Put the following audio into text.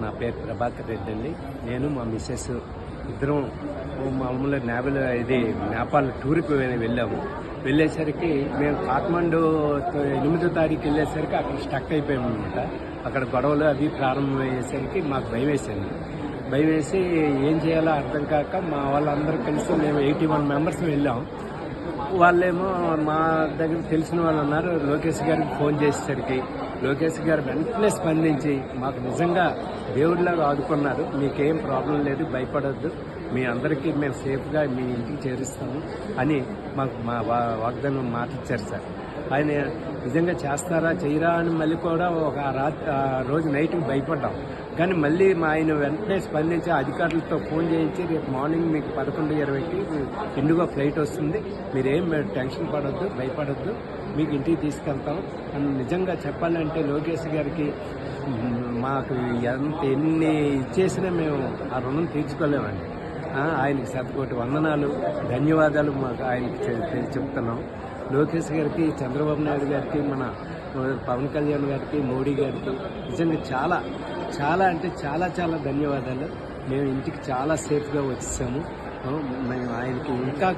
నా పేరు ప్రభాకర్ రెడ్డి అండి. నేను మా మిస్సెస్ ఇద్దరం మామూలుగా నేపాల్ టూర్కి వెళ్ళాము. వెళ్ళేసరికి మేము కాఠ్మండు 8వ తారీఖు వెళ్ళేసరికి అక్కడ స్టక్ అయిపోయాము అనమాట. అక్కడ గొడవలు అవి ప్రారంభమయ్యేసరికి మాకు భయం వేసి ఏం చేయాలో అర్థం కాక మా వాళ్ళందరూ కలిసి మేము 81 మెంబర్స్ వెళ్ళాం. వాళ్ళేమో మా దగ్గర తెలిసిన వాళ్ళు ఉన్నారు. లోకేష్ గారికి ఫోన్ చేసేసరికి లోకేష్ గారు వెంటనే స్పందించి మాకు నిజంగా దేవుడిలాగా ఆదుకున్నారు. మీకేం ప్రాబ్లం లేదు, భయపడొద్దు, మీ అందరికీ మేము సేఫ్గా మీ ఇంటికి చేరుస్తాము అని మాకు మా వాగ్దానం మాట ఇచ్చారు సార్. ఆయన నిజంగా చేస్తారా చేయరా అని మళ్ళీ కూడా ఆ రోజు నైట్కి భయపడ్డాం. కానీ మళ్ళీ ఆయన వెంటనే స్పందించి అధికారులతో ఫోన్ చేయించి రేపు మార్నింగ్ మీకు 11:20కి ఇండిగో ఫ్లైట్ వస్తుంది, మీరేం టెన్షన్ పడొద్దు, భయపడొద్దు, మీకు ఇంటికి తీసుకెళ్తాం అని నిజంగా చెప్పాలంటే లోకేష్ గారికి మాకు ఎన్ని ఇచ్చేసినా మేము ఆ రుణం తీర్చుకోలేమండి. ఆయనకి శతకోటి వందనాలు, ధన్యవాదాలు మాకు ఆయనకి చెప్తున్నాం. లోకేష్ గారికి, చంద్రబాబు నాయుడు గారికి, మన పవన్ కళ్యాణ్ గారికి, మోడీ గారికి నిజంగా చాలా అంటే చాలా ధన్యవాదాలు. మేము ఇంటికి చాలా సేఫ్గా వచ్చేసాము. మేము ఆయనకి ఇంకా